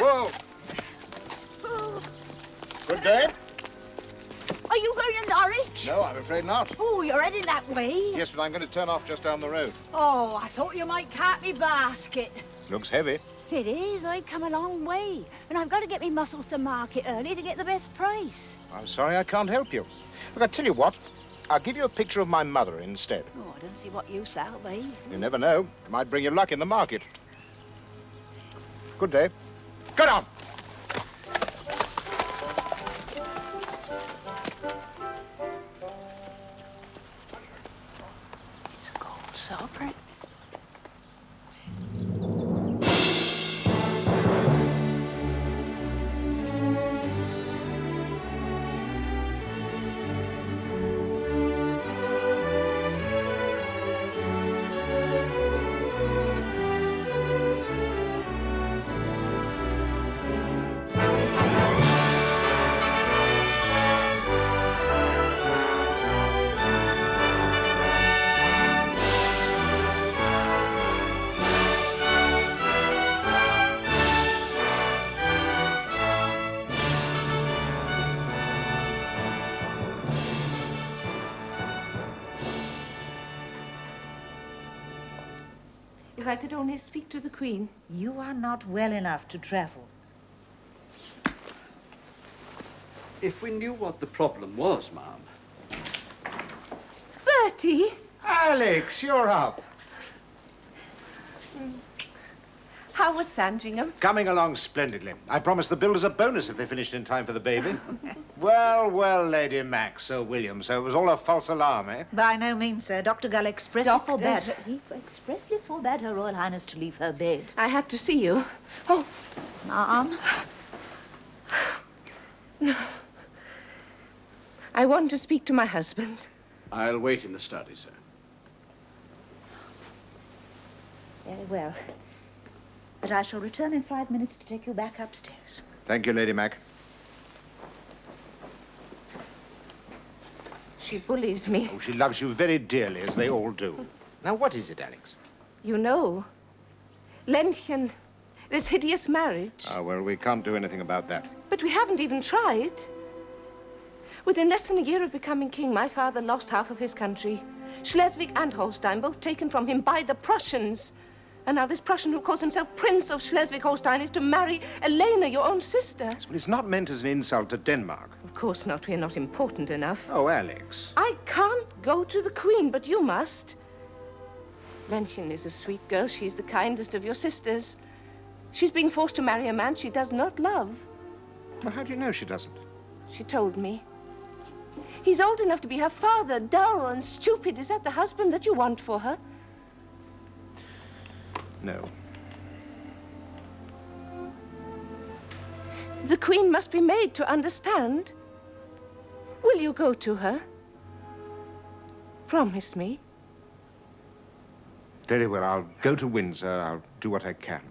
Whoa! Good day. Are you going to Norwich? No, I'm afraid not. Oh, you're heading that way? Yes, but I'm going to turn off just down the road. Oh, I thought you might cart me basket. Looks heavy. It is. I've come a long way. And I've got to get me mussels to market early to get the best price. I'm sorry I can't help you. Look, I tell you what. I'll give you a picture of my mother instead. Oh, I don't see what use that'll be. You never know. It might bring you luck in the market. Good day. Get on! It's gold sovereign. If I could only speak to the Queen. You are not well enough to travel. If we knew what the problem was, Ma'am. Bertie! Alex, you're up. How was Sandringham? Coming along splendidly. I promised the builders a bonus if they finished in time for the baby. Well, well, Lady Mac, Sir William, so it was all a false alarm, eh? By no means, sir. Dr. Gull expressly Doctors. forbade Her Royal Highness to leave her bed. I had to see you. Oh, Ma'am? no. I want to speak to my husband. I'll wait in the study, sir. Very well. But I shall return in 5 minutes to take you back upstairs. Thank you, Lady Mac. She bullies me. Oh, she loves you very dearly, as they all do. Now, what is it, Alex? You know, Lenchen, this hideous marriage. Ah, well, we can't do anything about that. But we haven't even tried. Within less than a year of becoming king, my father lost half of his country. Schleswig and Holstein, both taken from him by the Prussians. And now this Prussian who calls himself Prince of Schleswig-Holstein is to marry Elena, your own sister. Well, it's not meant as an insult to Denmark. Of course not. We're not important enough. Oh, Alex. I can't go to the Queen, but you must. Lenchen is a sweet girl. She's the kindest of your sisters. She's being forced to marry a man she does not love. Well, how do you know she doesn't? She told me. He's old enough to be her father, dull and stupid. Is that the husband that you want for her? No. The Queen must be made to understand. Will you go to her? Promise me. Very well, I'll go to Windsor. I'll do what I can.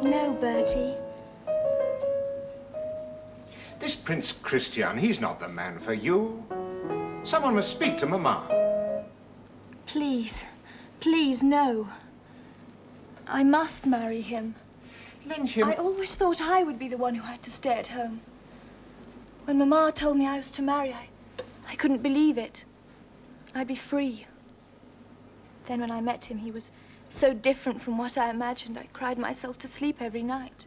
No, Bertie. This Prince Christian, he's not the man for you. Someone must speak to Mamma. Please, please, no. I must marry him. Lenchen. I always thought I would be the one who had to stay at home. When Mamma told me I was to marry, I couldn't believe it. I'd be free. Then when I met him, he was so different from what I imagined. I cried myself to sleep every night.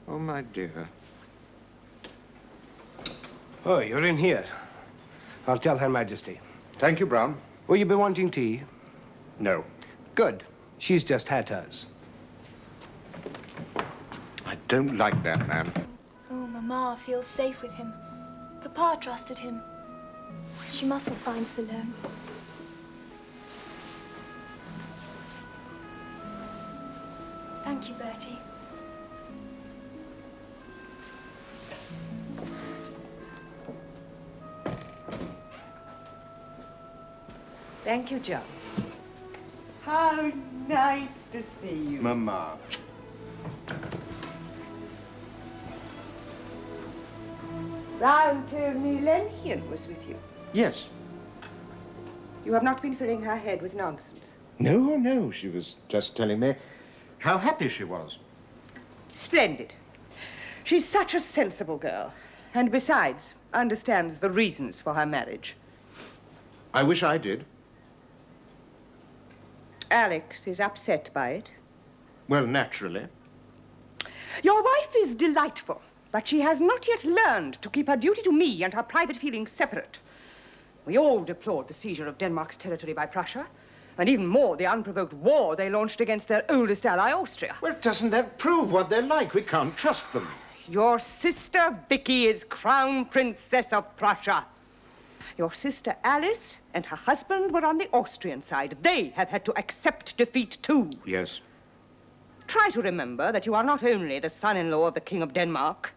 Oh, my dear. Oh, you're in here. I'll tell Her Majesty. Thank you, Brown. Will you be wanting tea? No. Good. She's just had hers. I don't like that man. Oh, Mamma feels safe with him. Papa trusted him. She mustn't find us alone. Thank you, Bertie. Thank you, John. How nice to see you. Mamma. Brown told me Lenchen was with you. Yes. You have not been filling her head with nonsense. No, no, she was just telling me how happy she was. Splendid. She's such a sensible girl. And besides, understands the reasons for her marriage. I wish I did. Alex is upset by it. Well, naturally. Your wife is delightful, but she has not yet learned to keep her duty to me and her private feelings separate. We all deplored the seizure of Denmark's territory by Prussia, and even more the unprovoked war they launched against their oldest ally, Austria. Well, doesn't that prove what they're like? We can't trust them. Your sister Vicky is Crown Princess of Prussia. Your sister Alice and her husband were on the Austrian side. They have had to accept defeat too. Yes. Try to remember that you are not only the son-in-law of the King of Denmark.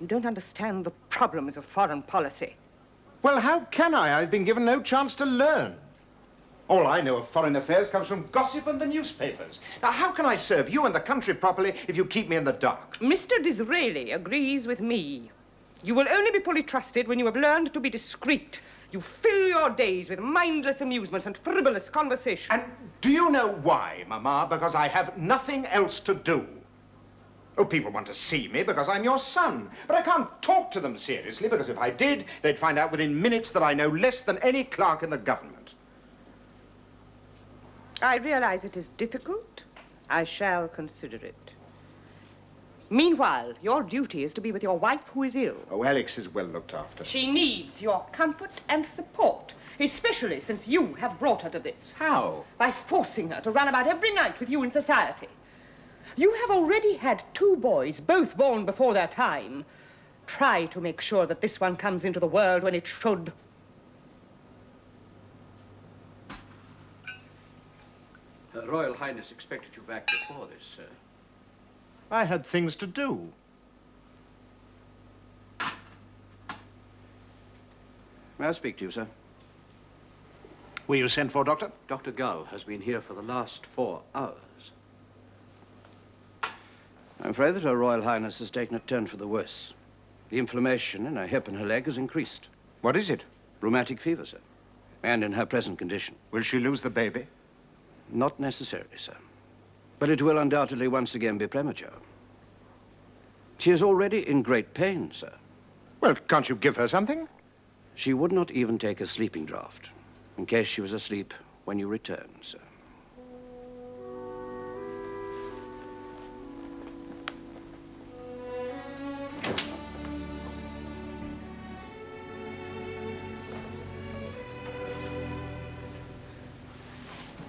You don't understand the problems of foreign policy. Well, how can I? I've been given no chance to learn. All I know of foreign affairs comes from gossip and the newspapers. Now, how can I serve you and the country properly if you keep me in the dark? Mr. Disraeli agrees with me. You will only be fully trusted when you have learned to be discreet. You fill your days with mindless amusements and frivolous conversation. And do you know why, Mama? Because I have nothing else to do. Oh, people want to see me because I'm your son. But I can't talk to them seriously because if I did, they'd find out within minutes that I know less than any clerk in the government. I realize it is difficult. I shall consider it. Meanwhile, your duty is to be with your wife who is ill. Oh, Alex is well looked after. She needs your comfort and support, especially since you have brought her to this. How? By forcing her to run about every night with you in society. You have already had 2 boys, both born before their time. Try to make sure that this one comes into the world when it should. Her Royal Highness expected you back before this, sir. I had things to do. May I speak to you, sir? Were you sent for, Doctor? Dr. Gull has been here for the last 4 hours. I'm afraid that Her Royal Highness has taken a turn for the worse. The inflammation in her hip and her leg has increased. What is it? Rheumatic fever, sir. And in her present condition. Will she lose the baby? Not necessarily, sir. But it will undoubtedly once again be premature. She is already in great pain, sir. Well, can't you give her something? She would not even take a sleeping draught in case she was asleep when you return, sir.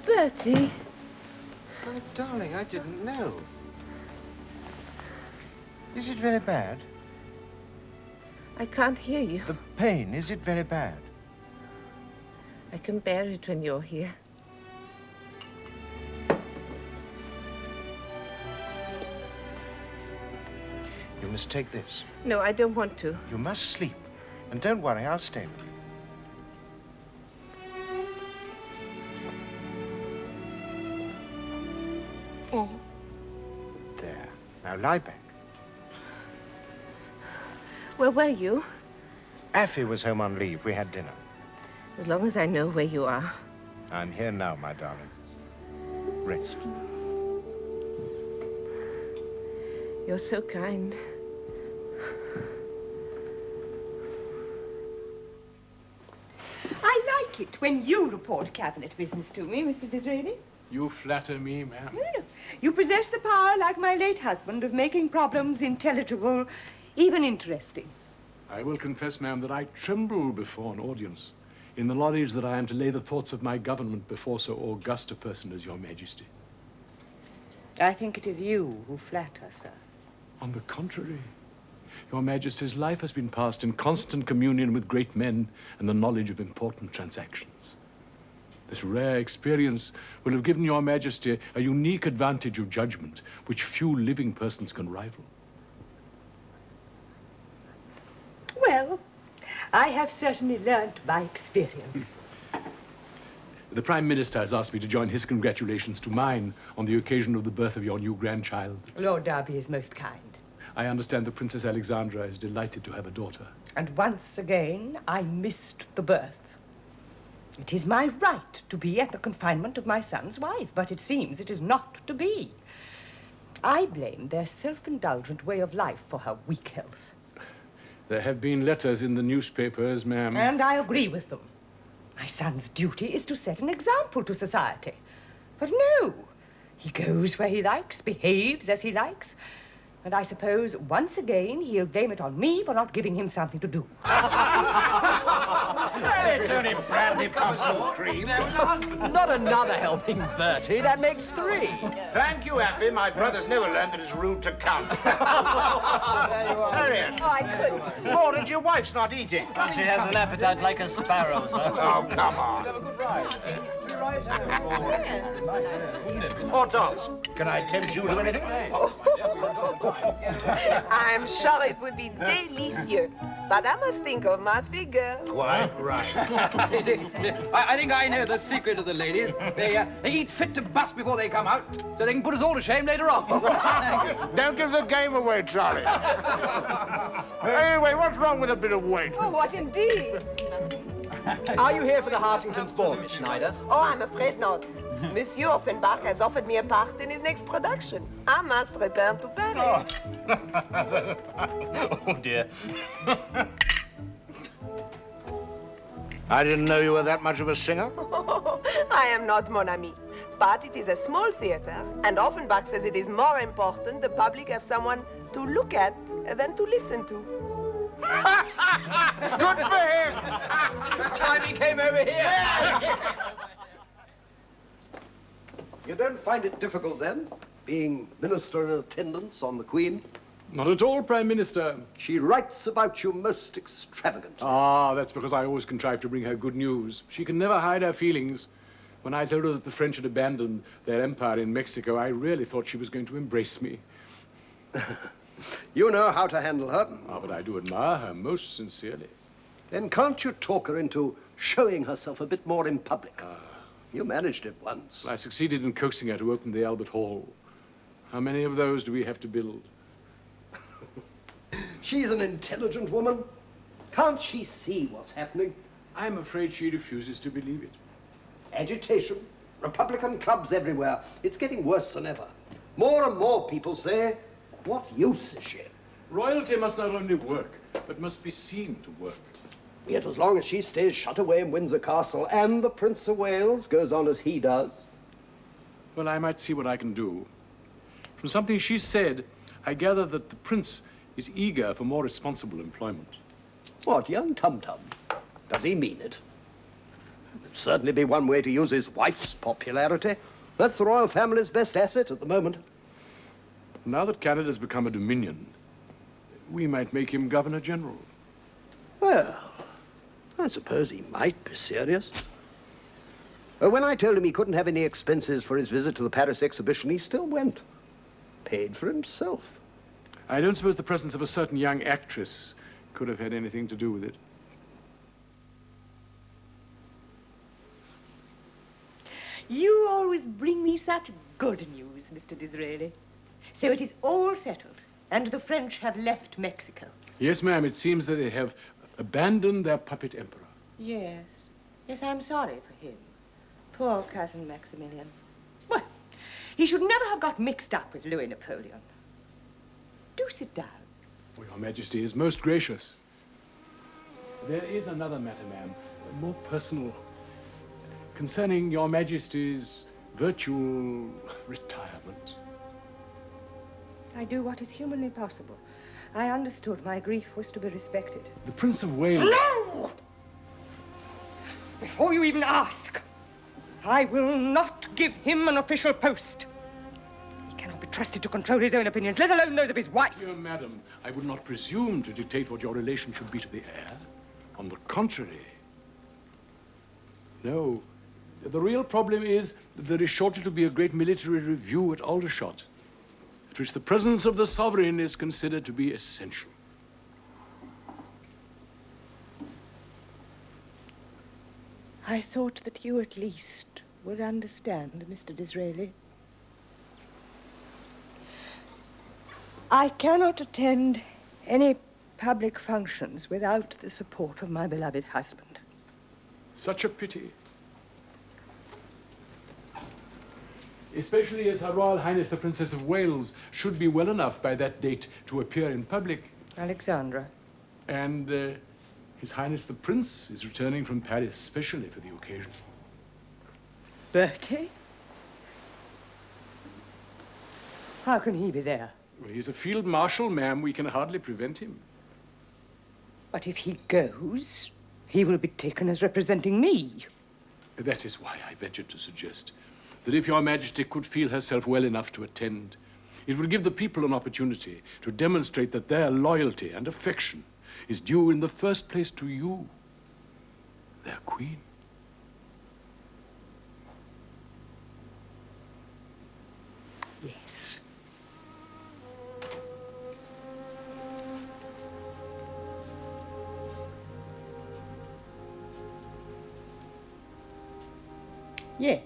Bertie. Oh, darling, I didn't know. Is it very bad? I can't hear you. The pain, is it very bad? I can bear it when you're here. You must take this. No, I don't want to. You must sleep. And don't worry, I'll stay with you. Oh. There. Now lie back. Where were you? Affie was home on leave. We had dinner. As long as I know where you are. I'm here now, my darling. Rest. You're so kind. I like it when you report cabinet business to me, Mr. Disraeli. You flatter me, ma'am. No. You possess the power, like my late husband, of making problems intelligible, even interesting. I will confess, ma'am, that I tremble before an audience in the knowledge that I am to lay the thoughts of my government before so august a person as your Majesty. I think it is you who flatter, sir. On the contrary, your Majesty's life has been passed in constant communion with great men and the knowledge of important transactions. This rare experience will have given your Majesty a unique advantage of judgment which few living persons can rival. Well, I have certainly learnt by experience. The Prime Minister has asked me to join his congratulations to mine on the occasion of the birth of your new grandchild. Lord Derby is most kind. I understand that Princess Alexandra is delighted to have a daughter. And once again, I missed the birth. It is my right to be at the confinement of my son's wife, but it seems it is not to be. I blame their self-indulgent way of life for her weak health. There have been letters in the newspapers, ma'am. And I agree with them. My son's duty is to set an example to society. But no, he goes where he likes, behaves as he likes, and I suppose once again he'll blame it on me for not giving him something to do. Well, it's only brandy puffs and cream. There was a husband. Not another helping, Bertie. That makes 3. Thank you, Effie. My brother's never learned that it's rude to count. Harriet. Oh, I couldn't. Mordred, your wife's not eating. She has an appetite like a sparrow, sir. Oh, come on. Hortense, can I tempt you to anything? I'm sure it would be delicious, but I must think of my figure. Quite right. I think I know the secret of the ladies. They eat fit to bust before they come out, so they can put us all to shame later on. Don't give the game away, Charlie. Anyway, what's wrong with a bit of weight? Oh, what indeed? Are you here for the Hartington's ball, Miss Schneider? Oh, I'm afraid not. Monsieur Offenbach has offered me a part in his next production. I must return to Paris. Oh, dear. I didn't know you were that much of a singer. I am not, mon ami. But it is a small theater, and Offenbach says it is more important the public have someone to look at than to listen to. Good for him! Time he came over here. You don't find it difficult, then, being minister in attendance on the Queen? Not at all, Prime Minister. She writes about you most extravagantly. Ah, that's because I always contrive to bring her good news. She can never hide her feelings. When I told her that the French had abandoned their empire in Mexico, I really thought she was going to embrace me. You know how to handle her. Ah, but I do admire her most sincerely. Then can't you talk her into showing herself a bit more in public? You managed it once. I succeeded in coaxing her to open the Albert Hall. How many of those do we have to build? She's an intelligent woman. Can't she see what's happening? I'm afraid she refuses to believe it. Agitation, Republican clubs everywhere. It's getting worse than ever. More and more people say, what use is she? Royalty must not only work, but must be seen to work. Yet as long as she stays shut away in Windsor Castle and the Prince of Wales goes on as he does. Well, I might see what I can do. From something she said, I gather that the Prince is eager for more responsible employment. What, young Tum-Tum? Does he mean it? It'd certainly be one way to use his wife's popularity. That's the royal family's best asset at the moment. Now that Canada's become a dominion, we might make him Governor General. Well, I suppose he might be serious. When I told him he couldn't have any expenses for his visit to the Paris exhibition, he still went. Paid for himself. I don't suppose the presence of a certain young actress could have had anything to do with it. You always bring me such good news, Mr. Disraeli. So it is all settled, and the French have left Mexico. Yes, ma'am, it seems that they have abandoned their puppet emperor. Yes. Yes, I'm sorry for him. Poor cousin Maximilian. Well, he should never have got mixed up with Louis Napoleon. Do sit down. Oh, Your Majesty is most gracious. There is another matter, ma'am, more personal, concerning Your Majesty's virtual retirement. I do what is humanly possible. I understood my grief was to be respected. The Prince of Wales... No! Before you even ask, I will not give him an official post. He cannot be trusted to control his own opinions, let alone those of his wife. Dear madam, I would not presume to dictate what your relation should be to the heir. On the contrary. No. The real problem is that there is shortly to be a great military review at Aldershot, at which the presence of the sovereign is considered to be essential. I thought that you at least would understand, Mr. Disraeli. I cannot attend any public functions without the support of my beloved husband. Such a pity. especially as Her Royal Highness the Princess of Wales should be well enough by that date to appear in public. Alexandra. And His Highness the Prince is returning from Paris specially for the occasion. Bertie? How can he be there? Well, he's a field marshal, ma'am. We can hardly prevent him. But if he goes, he will be taken as representing me. That is why I ventured to suggest that if Your Majesty could feel herself well enough to attend, it would give the people an opportunity to demonstrate that their loyalty and affection is due in the first place to you, their queen. Yes. Yes.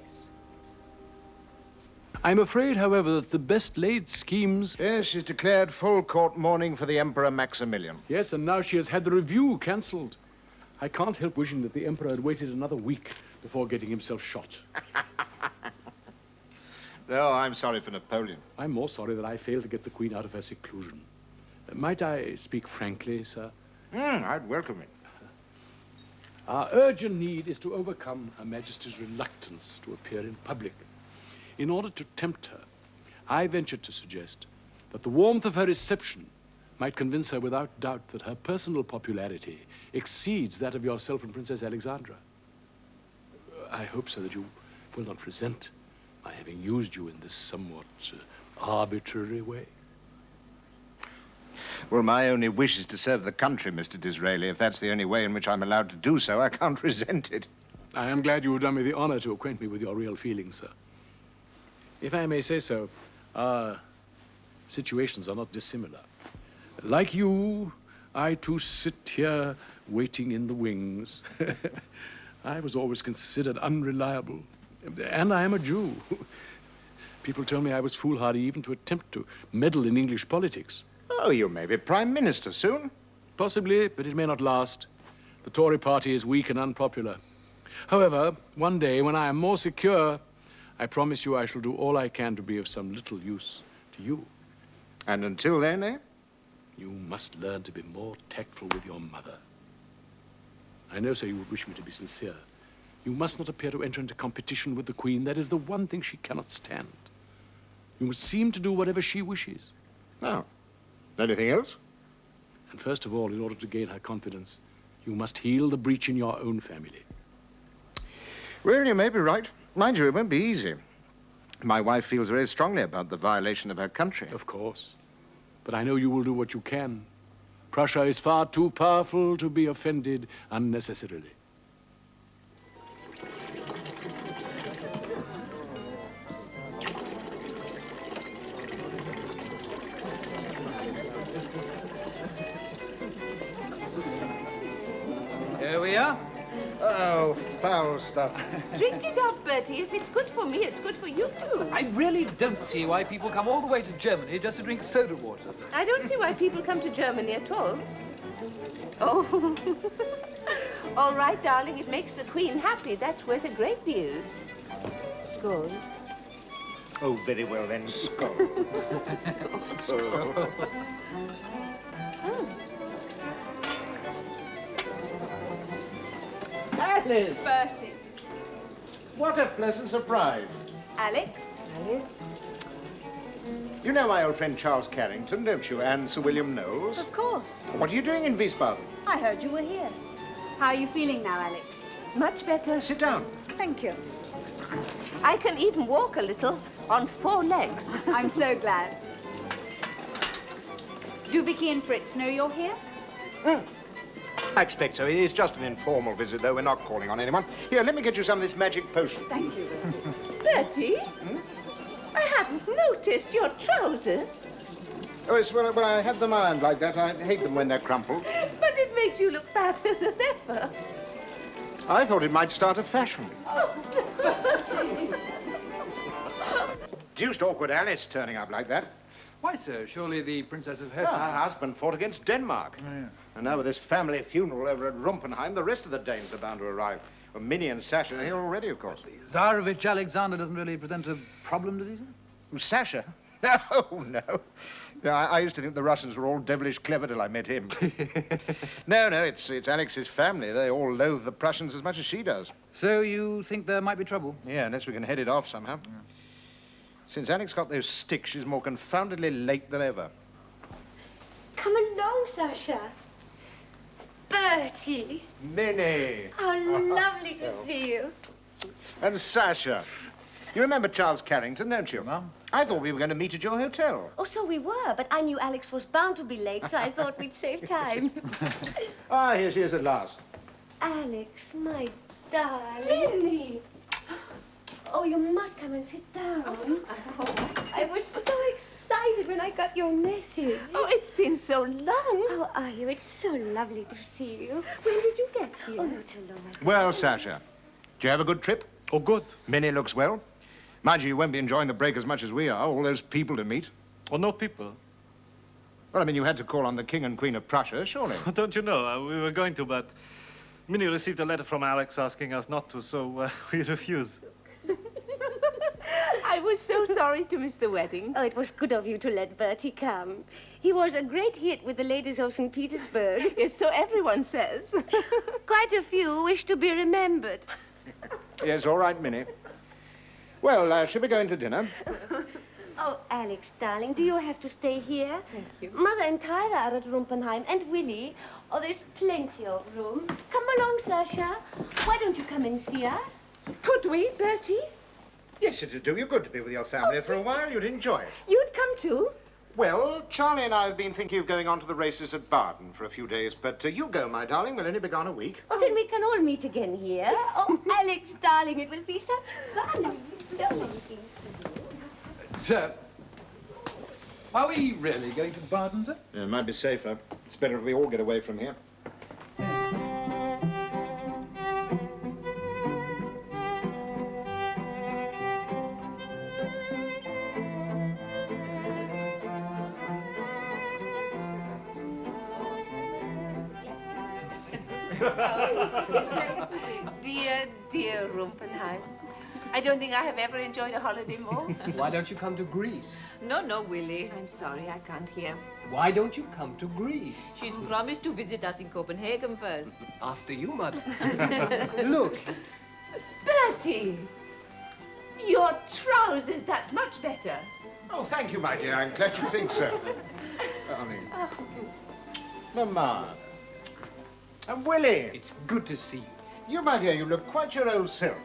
I'm afraid, however, that the best laid schemes... Yes, she's declared full court mourning for the Emperor Maximilian. Yes, and now she has had the review cancelled. I can't help wishing that the Emperor had waited another week before getting himself shot. No, I'm sorry for Napoleon. I'm more sorry that I failed to get the Queen out of her seclusion. Might I speak frankly, sir? I'd welcome it. Our urgent need is to overcome Her Majesty's reluctance to appear in public. In order to tempt her, I ventured to suggest that the warmth of her reception might convince her without doubt that her personal popularity exceeds that of yourself and Princess Alexandra. I hope, sir, that you will not resent my having used you in this somewhat arbitrary way. Well, my only wish is to serve the country, Mr. Disraeli. If that's the only way in which I'm allowed to do so, I can't resent it. I am glad you have done me the honor to acquaint me with your real feelings, sir. If I may say so, our situations are not dissimilar. Like you, I too sit here waiting in the wings. I was always considered unreliable, and I am a Jew. People tell me I was foolhardy even to attempt to meddle in English politics. Oh, you may be Prime Minister soon. Possibly, but it may not last. The Tory party is weak and unpopular. However, one day, when I am more secure, I promise you I shall do all I can to be of some little use to you. And until then, eh? You must learn to be more tactful with your mother. I know, sir, you would wish me to be sincere. You must not appear to enter into competition with the Queen. That is the one thing she cannot stand. You must seem to do whatever she wishes. Oh. Anything else? And first of all, in order to gain her confidence, you must heal the breach in your own family. Well, you may be right. Mind you, it won't be easy. My wife feels very strongly about the violation of her country. Of course. But I know you will do what you can. Prussia is far too powerful to be offended unnecessarily. Here we are. Oh, foul stuff. Drink it up, Bertie. If it's good for me, it's good for you too. I really don't see why people come all the way to Germany just to drink soda water. I don't see why people come to Germany at all. Oh. All right, darling, it makes the Queen happy. That's worth a great deal. Skål. Oh, very well then, skål. Skål. Alice! Bertie. What a pleasant surprise. Alex? Alice? You know my old friend Charles Carrington, don't you? And Sir William Knowles? Of course. What are you doing in Wiesbaden? I heard you were here. How are you feeling now, Alex? Much better. Sit down. Thank you. I can even walk a little on 4 legs. I'm so glad. Do Vicky and Fritz know you're here? I expect so. It's just an informal visit, though. We're not calling on anyone. Here, let me get you some of this magic potion. Thank you, Bertie? I haven't noticed your trousers. Oh, yes, well, I had them ironed like that. I hate them when they're crumpled. But it makes you look fatter than ever. I thought it might start a fashion. Oh, Bertie. Deuced awkward Alice turning up like that. Why so? Surely the Princess of Her Hessen... husband fought against Denmark. Oh, yeah. And now with this family funeral over at Rumpenheim, the rest of the Danes are bound to arrive. Well, Minnie and Sasha are here already, of course. Tsarevich Alexander doesn't really present a problem, does he, sir? Sasha? No, no. No, I used to think the Russians were all devilish clever till I met him. No, it's Alex's family. They all loathe the Prussians as much as she does. So you think there might be trouble? Yeah, unless we can head it off somehow. Yeah. Since Alex got those sticks, she's more confoundedly late than ever. Come along, Sasha. Bertie. Minnie. How lovely to see you. And Sasha. You remember Charles Carrington, don't you? Mum? I thought we were going to meet at your hotel. Oh, so we were, but I knew Alex was bound to be late, so I thought we'd save time. Ah, here she is at last. Alex, my darling. Minnie! Oh, you must come and sit down. I was so excited when I got your message. Oh, it's been so long. How are you? It's so lovely to see you. When did you get here? Oh, not so long ago. Well, Sasha, do you have a good trip? Oh, good. Minnie looks well. Mind you won't be enjoying the break as much as we are. All those people to meet. Oh, no people. Well, I mean, you had to call on the King and Queen of Prussia, surely. Don't you know, we were going to, but Minnie received a letter from Alex asking us not to, so we refused. I was so sorry to miss the wedding. Oh, it was good of you to let Bertie come. He was a great hit with the ladies of St. Petersburg. Yes, so everyone says. Quite a few wish to be remembered. Yes, all right, Minnie. Well, shall we go into dinner? Oh, Alex, darling, do you have to stay here? Thank you. Mother and Tyra are at Rumpenheim, and Willie. Oh, there's plenty of room. Come along, Sasha. Why don't you come and see us? Could we, Bertie? Yes, it'd do you good to be with your family for a while. You'd enjoy it. You'd come too? Well, Charlie and I have been thinking of going on to the races at Baden for a few days, but you go, my darling. We'll only be gone a week. Oh, then we can all meet again here. Oh, Alex, darling, it will be such fun. So many things to do. Sir, are we really going to Baden, sir? Yeah, it might be safer. It's better if we all get away from here. Dear, dear Rumpenheim. I don't think I have ever enjoyed a holiday more. Why don't you come to Greece? No, Willie. I'm sorry, I can't hear. Why don't you come to Greece? She's promised to visit us in Copenhagen first. After you, Mother. Look. Bertie! Your trousers, that's much better. Oh, thank you, my dear. I'm glad you think so. Mamma. And Willie. It's good to see you. You, my dear, you look quite your old self.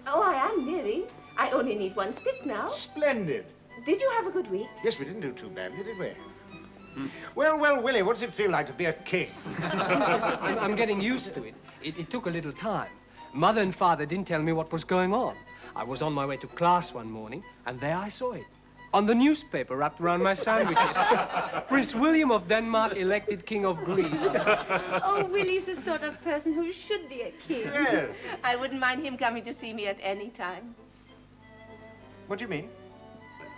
Oh, I am nearly. I only need one stick now. Splendid. Did you have a good week? Yes, we didn't do too badly, did we? Well, Willie, what does it feel like to be a king? I'm getting used to it. It took a little time. Mother and Father didn't tell me what was going on. I was on my way to class one morning, and there I saw it. On the newspaper wrapped around my sandwiches. Prince William of Denmark elected King of Greece. Oh, Willie's the sort of person who should be a king. Yes. I wouldn't mind him coming to see me at any time. What do you mean?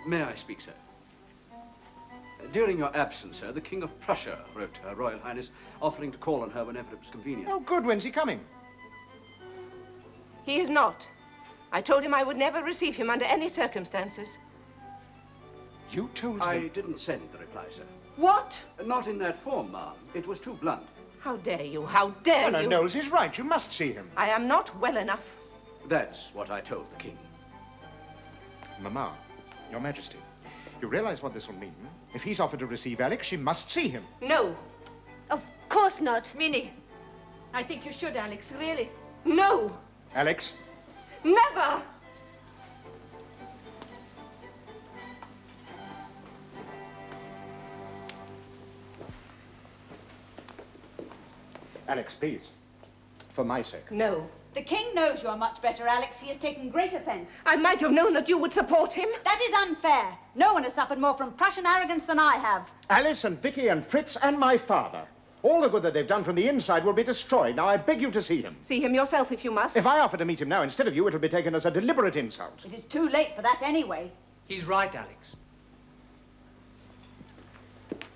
May I speak, sir? During your absence, sir, the King of Prussia wrote to Her Royal Highness offering to call on her whenever it was convenient. Oh, good. When's he coming? He is not. I told him I would never receive him under any circumstances. You told him? I didn't send the reply, sir. What? Not in that form, ma'am. It was too blunt. How dare you? How dare Oh, no, you? Knowles is right. You must see him. I am not well enough. That's what I told the King. Mamma, Your Majesty, you realize what this will mean? If he's offered to receive Alex, she must see him. No. Of course not. Minnie, I think you should, Alex, really. No. Alex? Never! Alex, please. For my sake. No. The king knows you are much better, Alex. He has taken great offense. I might have known that you would support him. That is unfair. No one has suffered more from Prussian arrogance than I have. Alice and Vicky and Fritz and my father. All the good that they've done from the inside will be destroyed. Now, I beg you to see him. See him yourself if you must. If I offer to meet him now instead of you, it'll be taken as a deliberate insult. It is too late for that anyway. He's right, Alex.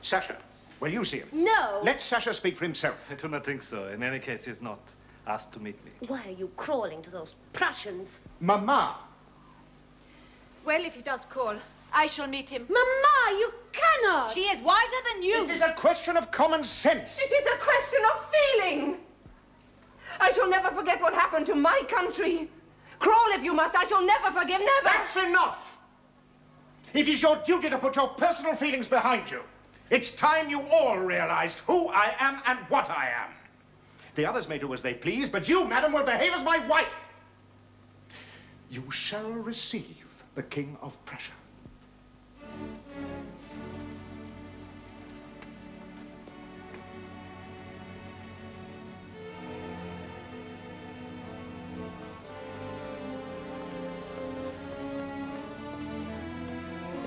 Sasha, Well, you see him. No. Let Sasha speak for himself. I do not think so. In any case, he's not asked to meet me. Why are you crawling to those Prussians? Mama! Well, if he does call, I shall meet him. Mama, you cannot! She is wiser than you. It is a question of common sense. It is a question of feeling. I shall never forget what happened to my country. Crawl if you must. I shall never forgive, never. That's enough! It is your duty to put your personal feelings behind you. It's time you all realized who I am and what I am. The others may do as they please, but you, madam, will behave as my wife. You shall receive the King of Prussia.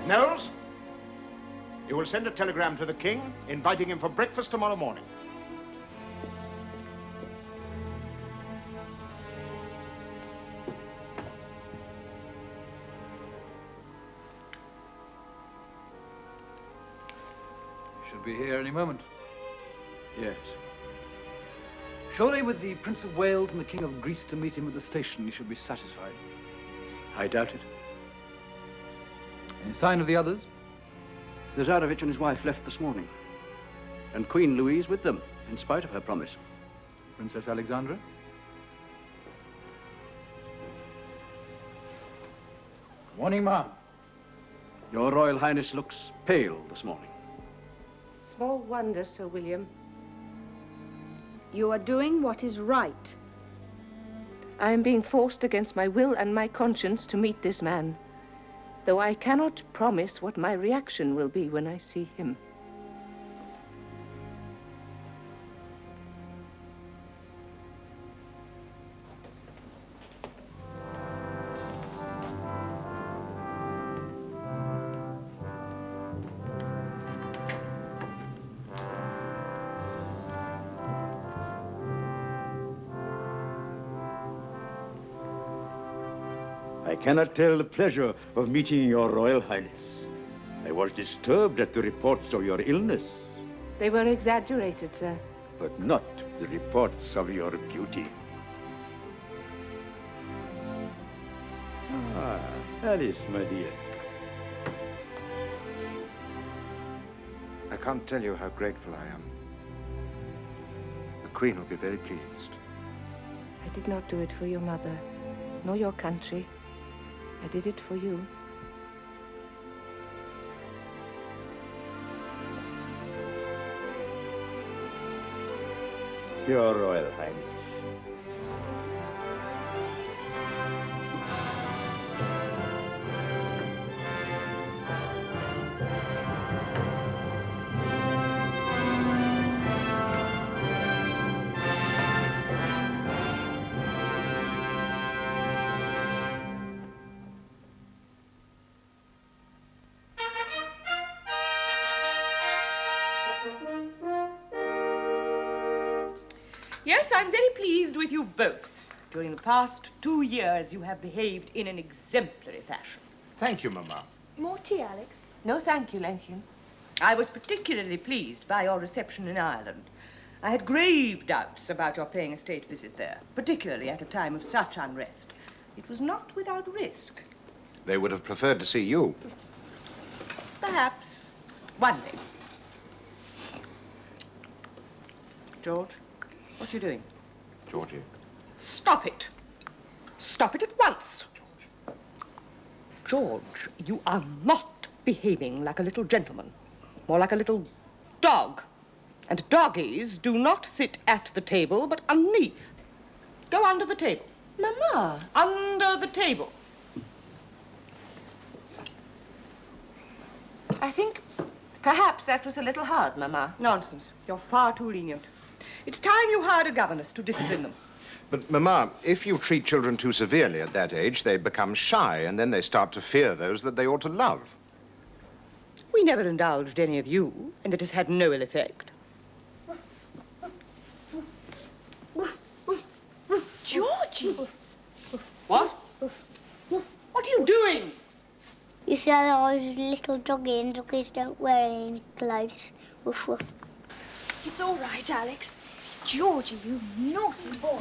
Knowles, you will send a telegram to the King inviting him for breakfast tomorrow morning. Should be here any moment. Yes. Surely with the Prince of Wales and the King of Greece to meet him at the station, he should be satisfied. I doubt it. Any sign of the others? The Tsarevich and his wife left this morning. And Queen Louise with them, in spite of her promise. Princess Alexandra? Morning, ma'am. Your Royal Highness looks pale this morning. Small wonder, Sir William. You are doing what is right. I am being forced against my will and my conscience to meet this man, though I cannot promise what my reaction will be when I see him. I cannot tell the pleasure of meeting your Royal Highness. I was disturbed at the reports of your illness, They were exaggerated, sir. but not the reports of your beauty. Ah, Alice, my dear. I can't tell you how grateful I am. The Queen will be very pleased. I did not do it for your mother, nor your country. I did it for you. Your Royal Highness. Yes, I'm very pleased with you both. During the past 2 years, you have behaved in an exemplary fashion. Thank you, Mama. More tea, Alex? No, thank you, Lenchen. I was particularly pleased by your reception in Ireland. I had grave doubts about your paying a state visit there, particularly at a time of such unrest. It was not without risk. They would have preferred to see you. Perhaps one day. George, what are you doing? Georgie. Stop it. Stop it at once. George, you are not behaving like a little gentleman, more like a little dog. And doggies do not sit at the table, but underneath. Go under the table. Mama. Under the table. I think perhaps that was a little hard, Mama. Nonsense. You're far too lenient. It's time you hired a governess to discipline them. But, Mama, if you treat children too severely at that age, they become shy, and then they start to fear those that they ought to love. We never indulged any of you, and it has had no ill effect. Georgie! What? What are you doing? You said I was a little doggy and doggies don't wear any clothes. Woof, woof. It's all right, Alex. Georgie, you naughty boy.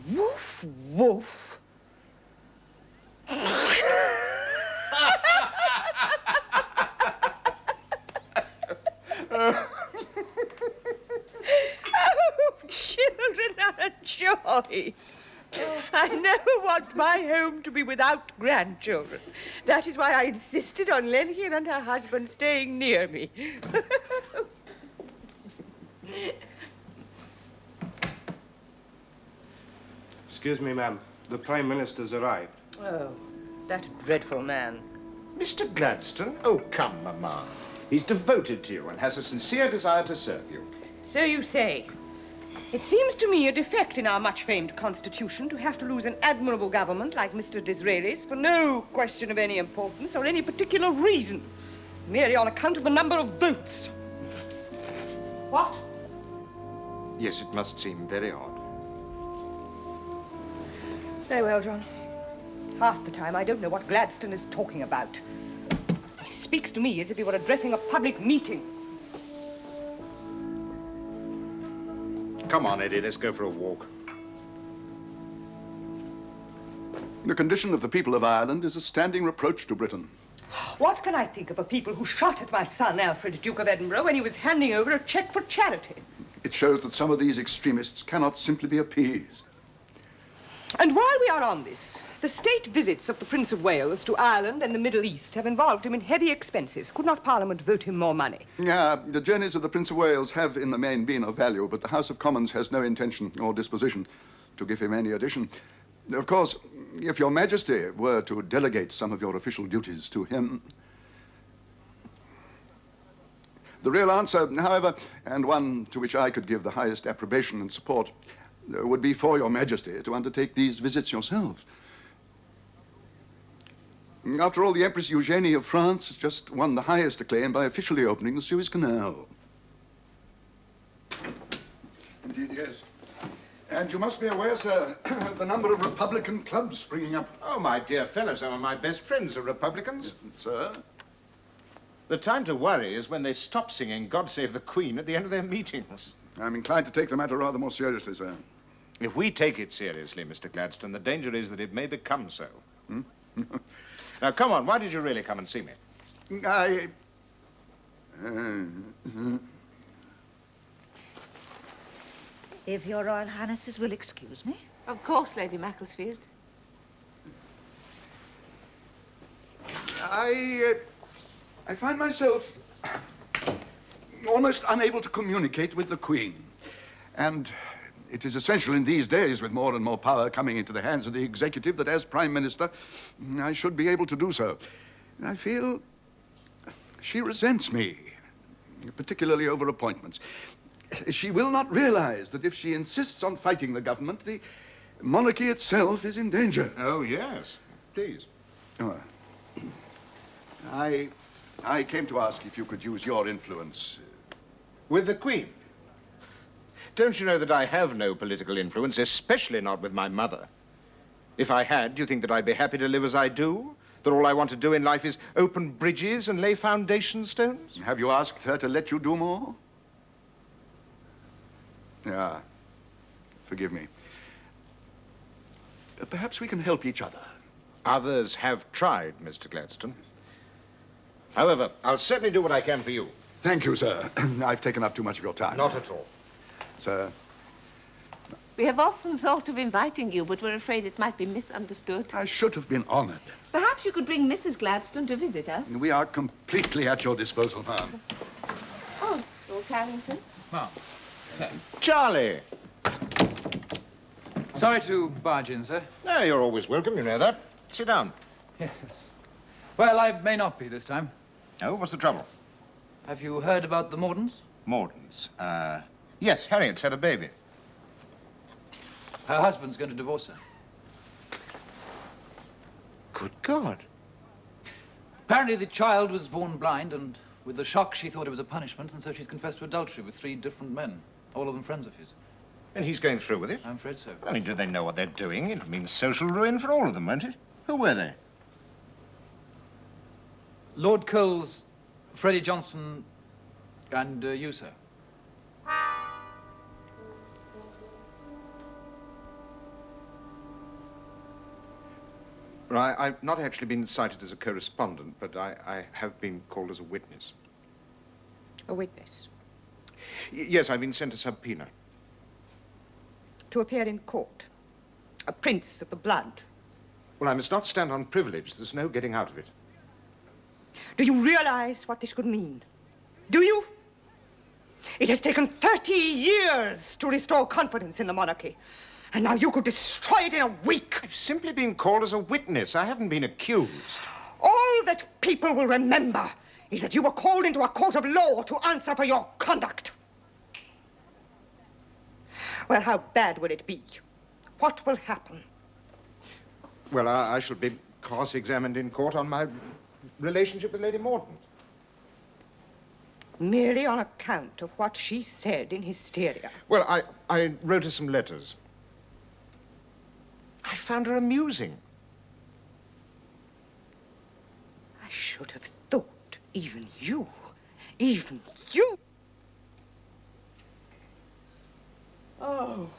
Woof, woof. Oh, children are a joy. I never want my home to be without grandchildren. That is why I insisted on Lenhian and her husband staying near me. Excuse me, ma'am. The Prime Minister's arrived. Oh, that dreadful man. Mr. Gladstone? Oh, come, Mamma. He's devoted to you and has a sincere desire to serve you. So you say. It seems to me a defect in our much-famed Constitution to have to lose an admirable government like Mr. Disraeli's for no question of any importance or any particular reason, merely on account of the number of votes. What? Yes, it must seem very odd. Very well, John. Half the time I don't know what Gladstone is talking about. He speaks to me as if he were addressing a public meeting. Come on, Eddie, let's go for a walk. The condition of the people of Ireland is a standing reproach to Britain. What can I think of a people who shot at my son, Alfred, Duke of Edinburgh, when he was handing over a cheque for charity? It shows that some of these extremists cannot simply be appeased. And while we are on this, the state visits of the Prince of Wales to Ireland and the Middle East have involved him in heavy expenses. Could not Parliament vote him more money? Yeah, the journeys of the Prince of Wales have in the main been of value, but the House of Commons has no intention or disposition to give him any addition. Of course, if your Majesty were to delegate some of your official duties to him... The real answer, however, and one to which I could give the highest approbation and support, would be for your Majesty to undertake these visits yourselves. After all, the Empress Eugenie of France has just won the highest acclaim by officially opening the Suez Canal. Indeed, yes. And you must be aware, sir, of the number of Republican clubs springing up. Oh, my dear fellow, some of my best friends are Republicans. Sir? The time to worry is when they stop singing God Save the Queen at the end of their meetings. I'm inclined to take the matter rather more seriously, sir. If we take it seriously, Mr. Gladstone, the danger is that it may become so. Hmm? Now, come on, why did you really come and see me? If your Royal Highnesses will excuse me. Of course, Lady Macclesfield. I find myself almost unable to communicate with the Queen. And it is essential in these days, with more and more power coming into the hands of the executive, that as Prime Minister, I should be able to do so. I feel she resents me, particularly over appointments. She will not realize that if she insists on fighting the government, the monarchy itself is in danger. Oh, yes. Please. Oh, I came to ask if you could use your influence. With the Queen? Don't you know that I have no political influence, especially not with my mother? If I had, do you think that I'd be happy to live as I do? That all I want to do in life is open bridges and lay foundation stones? Have you asked her to let you do more? Yeah. Forgive me. Perhaps we can help each other. Others have tried, Mr. Gladstone. However, I'll certainly do what I can for you. Thank you, sir. I've taken up too much of your time. Not at all. Sir? We have often thought of inviting you, but we're afraid it might be misunderstood. I should have been honored. Perhaps you could bring Mrs. Gladstone to visit us. We are completely at your disposal, ma'am. Oh, Lord Carrington. Ma'am. Charlie! Sorry to barge in, sir. No, you're always welcome, you know that. Sit down. Yes. Well, I may not be this time. Oh, what's the trouble? Have you heard about the Mordens? Mordens. Yes, Harriet's had a baby. Her husband's going to divorce her. Good God. Apparently the child was born blind, and with the shock she thought it was a punishment, and so she's confessed to adultery with 3 different men, all of them friends of his. And he's going through with it? I'm afraid so. I mean, do they know what they're doing? It means social ruin for all of them, won't it? Who were they? Lord Coles, Freddie Johnson, and you, sir. Right, I've not actually been cited as a correspondent, but I have been called as a witness. A witness? Yes, I've been sent a subpoena. To appear in court. A prince of the blood. Well, I must not stand on privilege. There's no getting out of it. Do you realize what this could mean? Do you? It has taken 30 years to restore confidence in the monarchy. And now you could destroy it in a week. I've simply been called as a witness. I haven't been accused. All that people will remember is that you were called into a court of law to answer for your conduct. Well, how bad will it be? What will happen? Well, I shall be cross-examined in court on my relationship with Lady Mordaunt. Merely on account of what she said in hysteria. Well, I wrote her some letters. I found her amusing. I should have thought even you. Oh,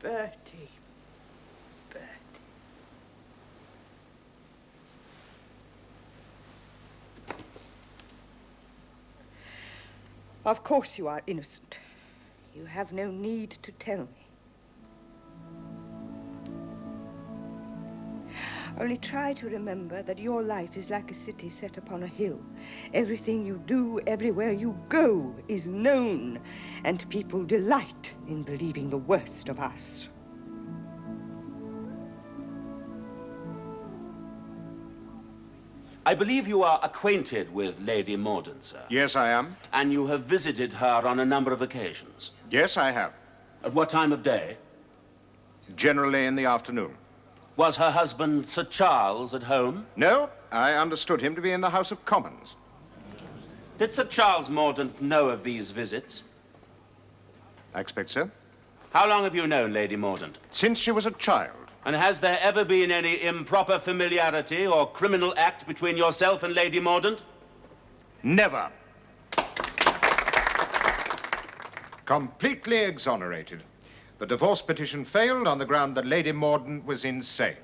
Bertie. Of course you are innocent. You have no need to tell me. Only try to remember that your life is like a city set upon a hill. Everything you do, everywhere you go, is known, and people delight in believing the worst of us. I believe you are acquainted with Lady Mordaunt, sir. Yes, I am. And you have visited her on a number of occasions. Yes, I have. At what time of day? Generally in the afternoon. Was her husband, Sir Charles, at home? No, I understood him to be in the House of Commons. Did Sir Charles Mordaunt know of these visits? I expect so. How long have you known Lady Mordaunt? Since she was a child. And has there ever been any improper familiarity or criminal act between yourself and Lady Mordaunt? Never. Completely exonerated. The divorce petition failed on the ground that Lady Mordaunt was insane.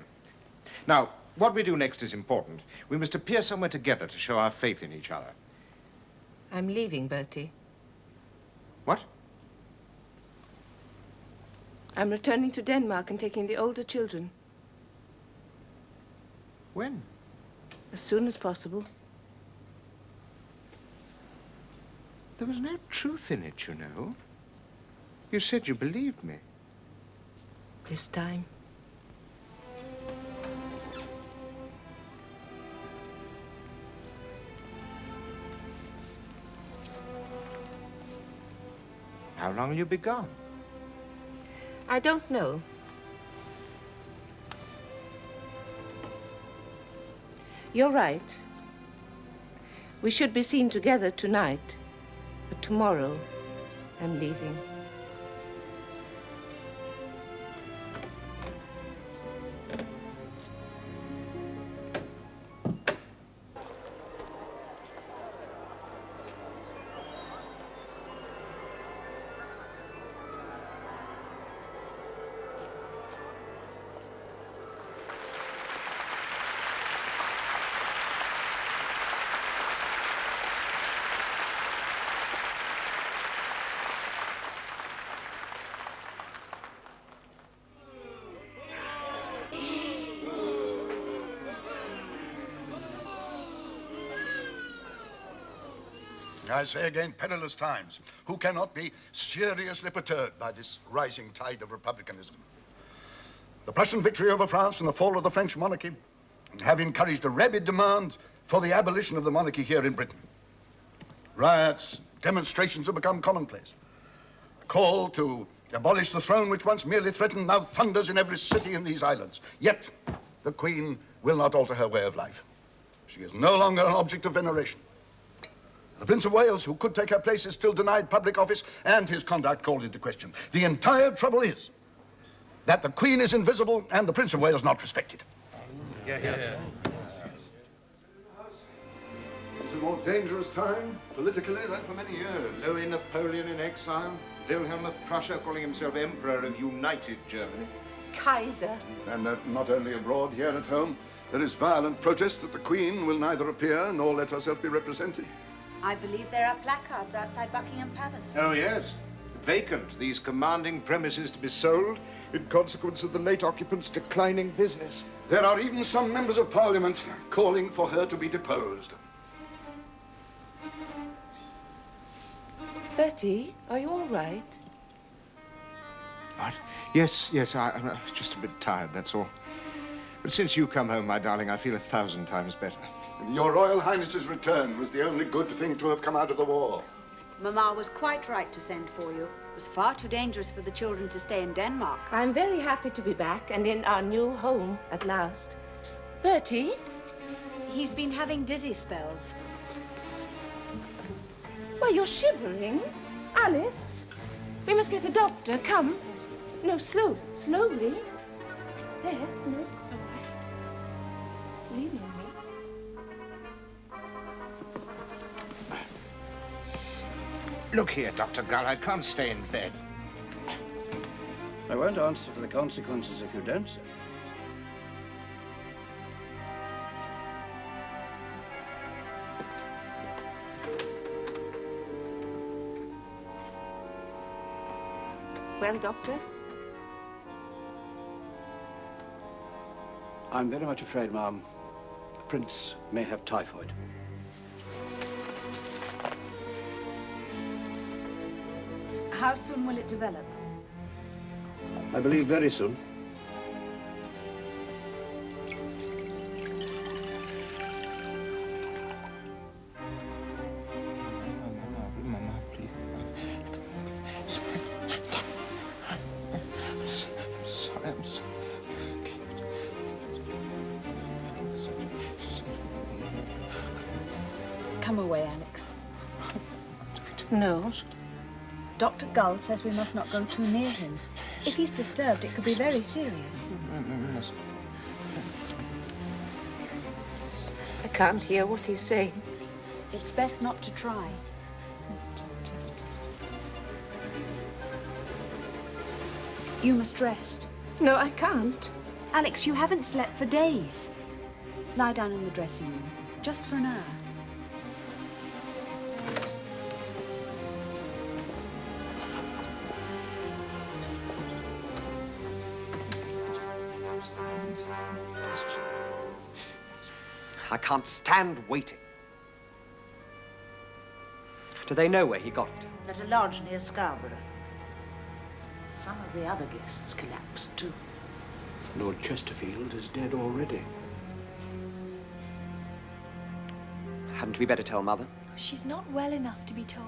Now, what we do next is important. We must appear somewhere together to show our faith in each other. I'm leaving, Bertie. What? I'm returning to Denmark and taking the older children. When? As soon as possible. There was no truth in it, you know. You said you believed me. This time. How long will you be gone? I don't know. You're right. We should be seen together tonight. But tomorrow, I'm leaving. I say again, perilous times. Who cannot be seriously perturbed by this rising tide of republicanism? The Prussian victory over France and the fall of the French monarchy have encouraged a rabid demand for the abolition of the monarchy here in Britain. Riots, demonstrations have become commonplace. The call to abolish the throne which once merely threatened now thunders in every city in these islands. Yet, the Queen will not alter her way of life. She is no longer an object of veneration. The Prince of Wales, who could take her place, is still denied public office and his conduct called into question. The entire trouble is that the Queen is invisible and the Prince of Wales not respected. It's a more dangerous time, politically, than for many years. Louis Napoleon in exile, Wilhelm of Prussia calling himself Emperor of United Germany. Kaiser. And not only abroad, here at home, there is violent protest that the Queen will neither appear nor let herself be represented. I believe there are placards outside Buckingham Palace. Oh, yes. Vacant, these commanding premises to be sold in consequence of the late occupants' declining business. There are even some members of Parliament calling for her to be deposed. Betty, are you all right? What? Yes, I'm just a bit tired, that's all. But since you come home, my darling, I feel 1,000 times better. Your Royal Highness's return was the only good thing to have come out of the war. Mamma was quite right to send for you. It was far too dangerous for the children to stay in Denmark. I'm very happy to be back and in our new home at last. Bertie? He's been having dizzy spells. Why, you're shivering. Alice, we must get a doctor. Come. No, slowly. There, no, it's all right. Lean on me. Look here, Dr. Gull, I can't stay in bed. I won't answer for the consequences if you don't, sir. Well, Doctor? I'm very much afraid, ma'am, the Prince may have typhoid. How soon will it develop? I believe very soon. Mama, please. I'm sorry. Come away, Alex. No. Dr. Gull says we must not go too near him. If he's disturbed, it could be very serious. I can't hear what he's saying. It's best not to try. You must rest. No, I can't. Alex, you haven't slept for days. Lie down in the dressing room, just for an hour. I can't stand waiting. Do they know where he got it? At a lodge near Scarborough. Some of the other guests collapsed, too. Lord Chesterfield is dead already. Hadn't we better tell Mother? She's not well enough to be told.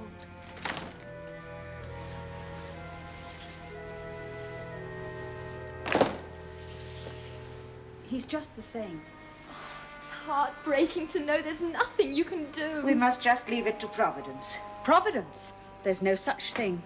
He's just the same. It's heartbreaking to know there's nothing you can do. We must just leave it to Providence. Providence? There's no such thing.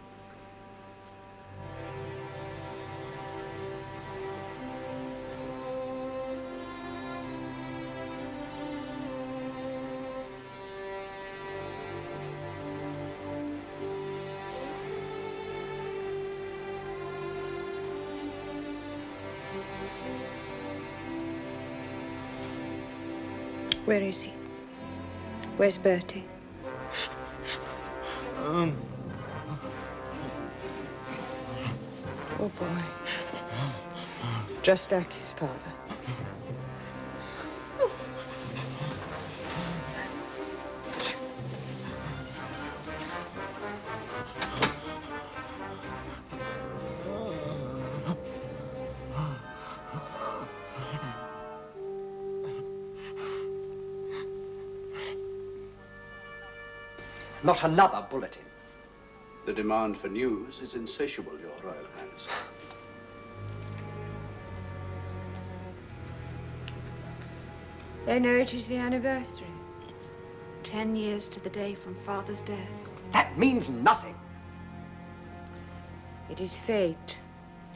Where is he? Where's Bertie? Oh, boy. Just like his father. Not another bulletin. The demand for news is insatiable, Your Royal Highness. They know it is the anniversary. 10 years to the day from Father's death. That means nothing. It is fate.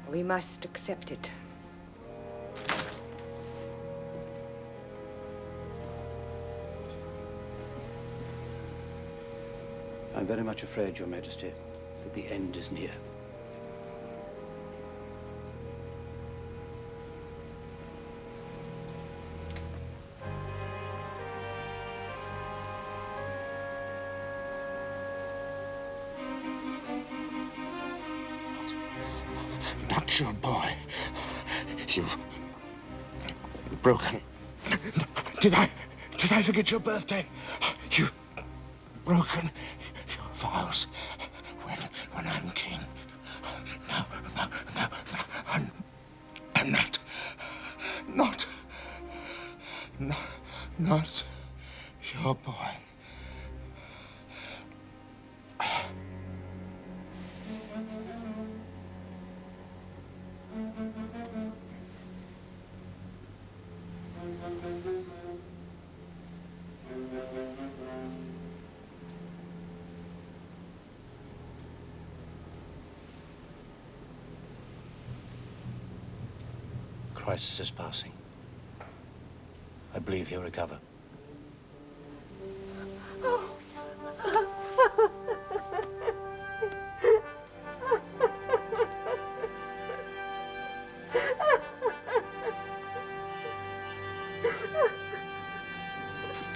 We must accept it. I'm very much afraid, Your Majesty, that the end is near. Not your boy. You've broken. Did I forget your birthday? You've broken your vows when I'm king. No. I'm not your boy. Crisis is passing. I believe he'll recover.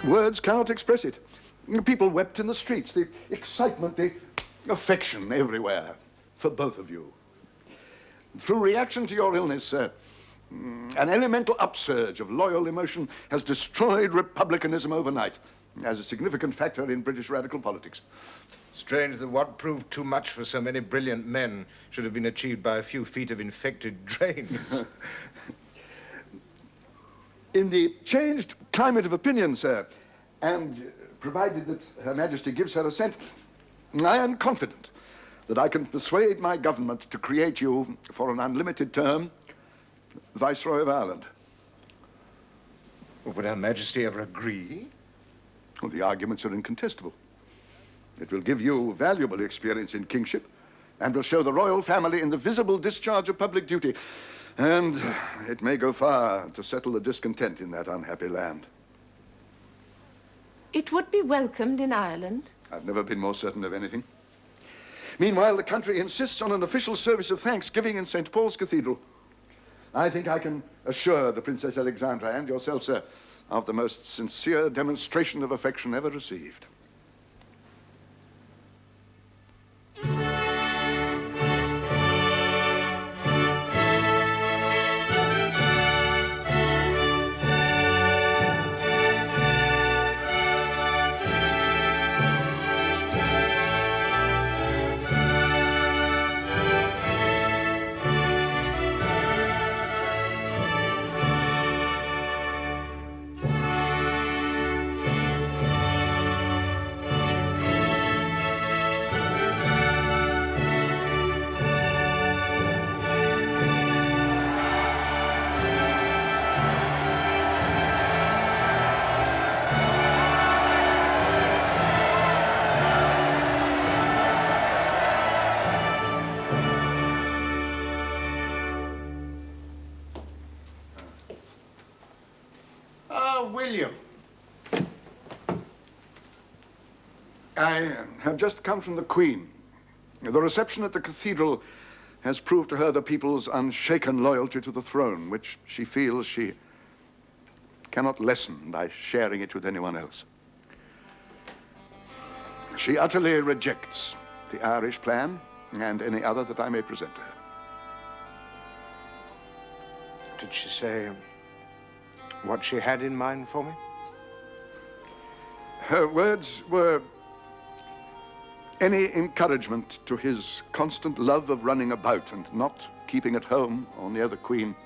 Words cannot express it. People wept in the streets, the excitement, the affection everywhere for both of you. Through reaction to your illness, sir, an elemental upsurge of loyal emotion has destroyed republicanism overnight as a significant factor in British radical politics. Strange that what proved too much for so many brilliant men should have been achieved by a few feet of infected drains. In the changed climate of opinion, sir, and provided that Her Majesty gives her assent, I am confident that I can persuade my government to create you, for an unlimited term, Viceroy of Ireland. Would Her Majesty ever agree? Well, the arguments are incontestable. It will give you valuable experience in kingship and will show the royal family in the visible discharge of public duty. And it may go far to settle the discontent in that unhappy land. It would be welcomed in Ireland. I've never been more certain of anything. Meanwhile, the country insists on an official service of thanksgiving in St. Paul's Cathedral. I think I can assure the Princess Alexandra and yourself, sir, of the most sincere demonstration of affection ever received. William. I have just come from the Queen. The reception at the cathedral has proved to her the people's unshaken loyalty to the throne, which she feels she cannot lessen by sharing it with anyone else. She utterly rejects the Irish plan and any other that I may present to her. Did she say what she had in mind for me? Her words were, any encouragement to his constant love of running about and not keeping at home or near the Queen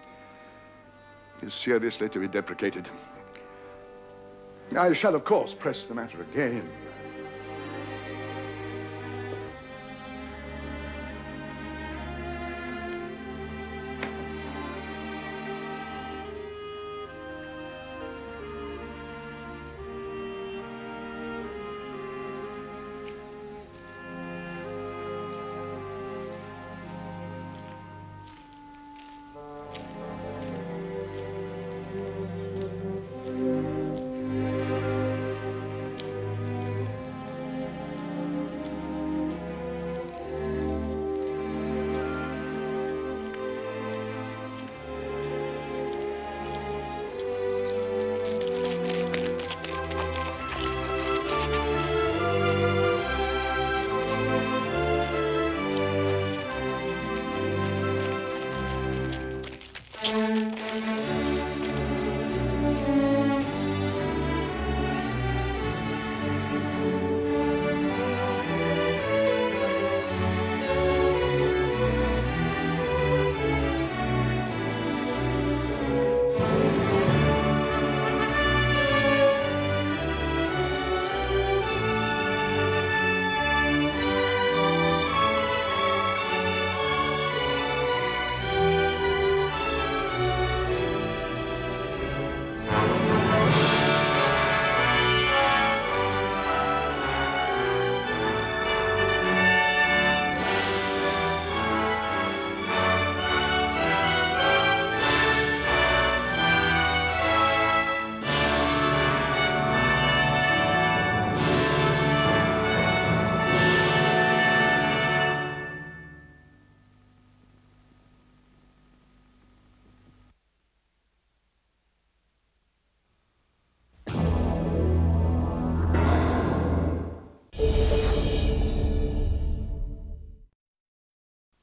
is seriously to be deprecated. I shall, of course, press the matter again